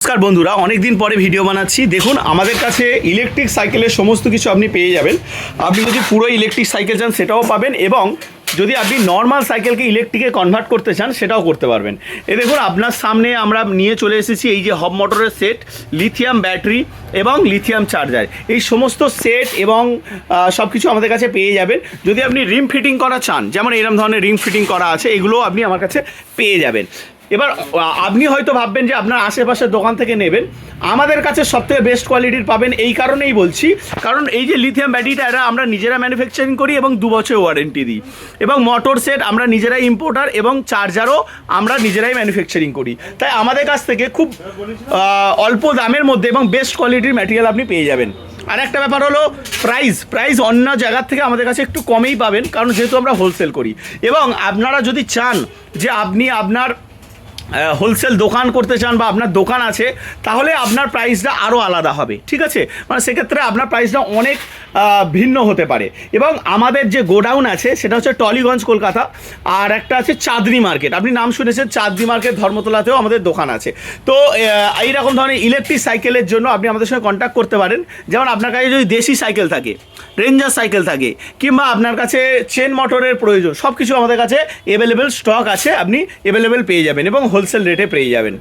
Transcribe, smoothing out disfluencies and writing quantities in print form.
নমস্কার বন্ধুরা, অনেক দিন পরে ভিডিও বানাচ্ছি। দেখুন, আমাদের কাছে ইলেকট্রিক সাইকেলের সমস্ত কিছু আপনি পেয়ে যাবেন। আপনি যদি পুরো ইলেকট্রিক সাইকেল চান সেটাও পাবেন, এবং যদি আপনি নর্মাল সাইকেলকে ইলেকট্রিকে কনভার্ট করতে চান সেটাও করতে পারবেন। এই দেখুন, আপনার সামনে আমরা নিয়ে চলে এসেছি এই যে হব মোটরের সেট, লিথিয়াম ব্যাটারি এবং লিথিয়াম চার্জার। এই সমস্ত সেট এবং সব কিছু আমাদের কাছে পেয়ে যাবেন। যদি আপনি রিম ফিটিং করা চান, যেমন এরকম ধরনের রিম ফিটিং করা আছে, এগুলোও আপনি আমার কাছে পেয়ে যাবেন। এবার আপনি হয়তো ভাববেন যে আপনার আশেপাশের দোকান থেকে নেবেন, আমাদের কাছে সবথেকে বেস্ট কোয়ালিটির পাবেন। এই কারণেই বলছি, কারণ এই যে লিথিয়াম ব্যাটারিটা এটা আমরা নিজেরা ম্যানুফ্যাকচারিং করি এবং 2 বছর ওয়ারেন্টি দিই, এবং মোটর সেট আমরা নিজেরাই ইম্পোর্টার, এবং চার্জারও আমরা নিজেরাই ম্যানুফ্যাকচারিং করি। তাই আমাদের কাছ থেকে খুব অল্প দামের মধ্যে এবং বেস্ট কোয়ালিটির ম্যাটেরিয়াল আপনি পেয়ে যাবেন। আর একটা ব্যাপার হলো প্রাইস অন্য জায়গার থেকে আমাদের কাছে একটু কমেই পাবেন, কারণ যেহেতু আমরা হোলসেল করি। এবং আপনারা যদি চান যে আপনি আপনার হোলসেল দোকান করতে চান বা আপনার দোকান আছে, তাহলে আপনার প্রাইসটা আরও আলাদা হবে, ঠিক আছে? মানে সেক্ষেত্রে আপনার প্রাইসটা অনেক ভিন্ন হতে পারে। এবং আমাদের যে গোডাউন আছে সেটা হচ্ছে টলিগঞ্জ, কলকাতা। আর একটা আছে চাঁদনি মার্কেট, আপনি নাম শুনেছেন, চাঁদনি মার্কেট ধর্মতলাতেও আমাদের দোকান আছে। তো এইরকম ধরনের ইলেকট্রিক সাইকেলের জন্য আপনি আমাদের সঙ্গে কন্ট্যাক্ট করতে পারেন। যেমন আপনার কাছে যদি দেশি সাইকেল থাকে, রেঞ্জার সাইকেল থাকে, কিংবা আপনার কাছে চেন মোটরের প্রয়োজন, সব কিছু আমাদের কাছে অ্যাভেলেবেল স্টক আছে, আপনি অ্যাভেলেবেল পেয়ে যাবেন এবং হোলসেল রেটে পেয়ে যাবেন।